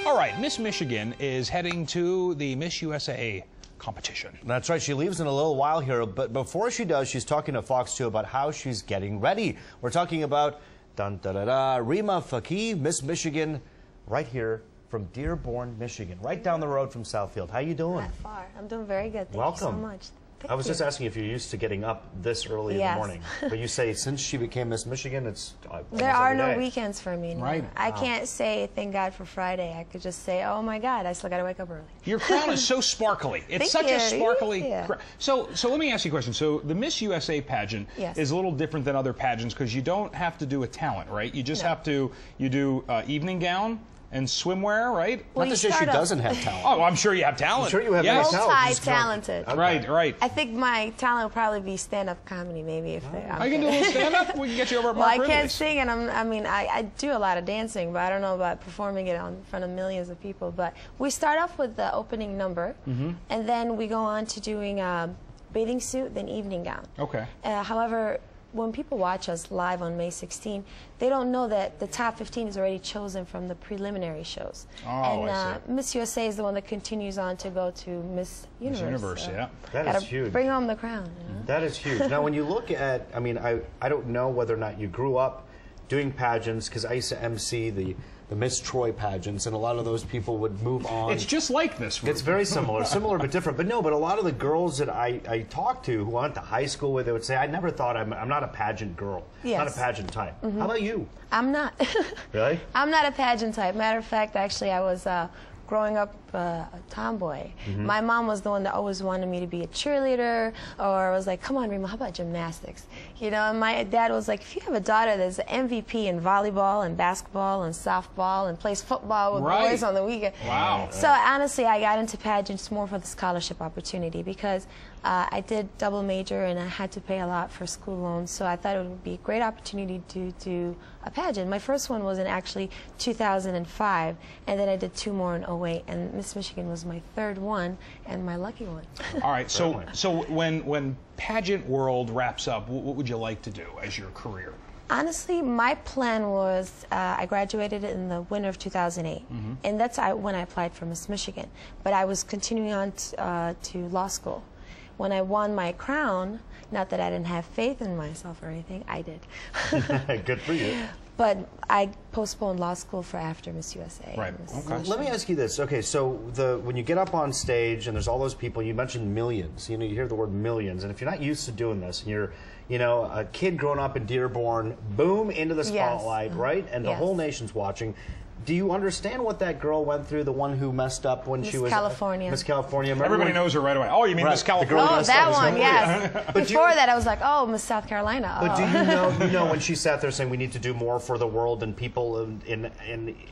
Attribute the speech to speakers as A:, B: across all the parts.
A: All right, Miss Michigan is heading to the Miss USA competition.
B: That's right. She leaves in a little while here, but before she does, she's talking to Fox 2 about how she's getting ready. We're talking about Rima Fakih, Miss Michigan, right here from Dearborn, Michigan, right down the road from Southfield. How you doing?
C: Not far. I'm doing very good. Thank
B: Welcome.
C: you so much.
B: I was just asking if you're used to getting up this early in the morning. But you say since she became Miss Michigan, it's
C: there are no weekends for me. No.
A: Right.
C: I can't say thank God for Friday. I could just say, oh my God, I still got to wake up early.
A: Your crown is so sparkly. It's such a sparkly crown. So let me ask you a question. So the Miss USA pageant is a little different than other pageants because you don't have to do a talent, right? You just have to, you do evening gown and swimwear, right?
B: Well, not to say she doesn't have talent.
A: Oh, I'm sure you have talent.
B: I'm sure you have talent.
C: Multi-talented.
A: Okay. Right.
C: I think my talent would probably be stand-up comedy, maybe. If
A: I can do a little stand-up. We can get you over at Mark
C: Well, I can't sing, and I do a lot of dancing, but I don't know about performing it in front of millions of people. But we start off with the opening number, and then we go on to doing bathing suit, then evening gown.
A: Okay.
C: However, when people watch us live on May 16, they don't know that the top 15 is already chosen from the preliminary shows.
A: Oh, I see.
C: Miss USA is the one that continues on to go to Miss Universe.
A: So yeah.
B: That is huge.
C: Bring home the crown. You know?
B: That is huge. Now, when you look at, I don't know whether or not you grew up doing pageants, because I used to MC the Miss Troy pageants, and a lot of those people would move on.
A: It's just like this.
B: It's very similar but different. But no, but a lot of the girls that I talked to who I went to high school with, they would say, I never thought I'm not a pageant girl, not a pageant type. How about you?
C: I'm not.
B: Really?
C: I'm not a pageant type. Matter of fact, actually, I was growing up a tomboy. My mom was the one that always wanted me to be a cheerleader, or was like, come on, Rima, how about gymnastics? You know, and my dad was like, if you have a daughter that's an MVP in volleyball and basketball and softball and plays football with boys on the weekend.
A: Wow.
C: So honestly, I got into pageants more for the scholarship opportunity because I did double major and I had to pay a lot for school loans, so I thought it would be a great opportunity to do a pageant. My first one was in actually 2005, and then I did 2 more in 08, and Miss Michigan was my 3rd one and my lucky one.
A: All right, so when pageant world wraps up, what would you like to do as your career?
C: Honestly, my plan was I graduated in the winter of 2008, and that's when I applied for Miss Michigan. But I was continuing on to law school. When I won my crown, not that I didn't have faith in myself or anything, I did.
B: Good for you.
C: But I postponed law school for after Miss USA.
A: Right. Okay.
B: Let me ask you this. Okay, so when you get up on stage and there's all those people, you mentioned millions. You know, you hear the word millions, and if you're not used to doing this, and you're, you know, a kid growing up in Dearborn, boom, into the spotlight, right? And the whole nation's watching. Do you understand what that girl went through, the one who messed up when she was
C: Miss California?
B: Miss California.
A: Everybody knows her right away. Oh, you mean Miss California?
C: Oh, that one, yes. Before that, I was like, oh, Miss South Carolina.
B: But do you know when she sat there saying we need to do more for the world and people in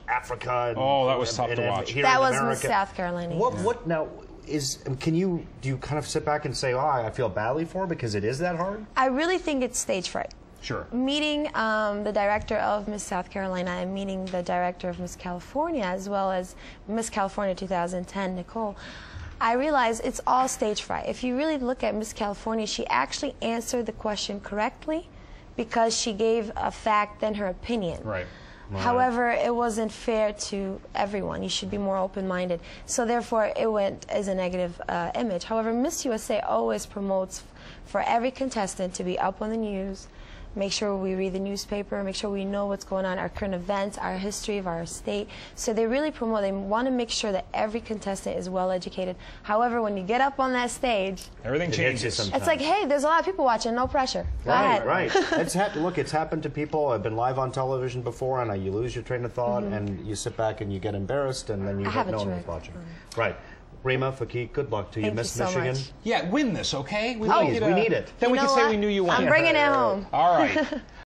B: Africa? And,
A: that was tough to watch.
C: That was Miss South Carolina.
B: What now? Do you kind of sit back and say, oh, I feel badly for her because it is that hard?
C: I really think it's stage fright.
A: Sure.
C: Meeting the director of Miss South Carolina and meeting the director of Miss California, as well as Miss California 2010, Nicole, I realized it's all stage fright. If you really look at Miss California, she actually answered the question correctly because she gave a fact then her opinion.
A: Right.
C: However, it wasn't fair to everyone. You should be more open-minded. So therefore, it went as a negative image. However, Miss USA always promotes for every contestant to be up on the news, make sure we read the newspaper, make sure we know what's going on, our current events, our history of our state. So they really promote, they want to make sure that every contestant is well educated. However, when you get up on that stage,
A: everything changes.
C: It's like, hey, there's a lot of people watching, no pressure. Go ahead.
B: Right. Look, it's happened to people. I've been live on television before, and you lose your train of thought, and you sit back and you get embarrassed, and then you don't know who's watching. Right. Rima Fakih, good luck to you, Miss Michigan.
C: Much.
A: Yeah, win this, okay?
B: We need it.
A: Then we can say we knew you won.
C: I'm bringing it home.
A: All right.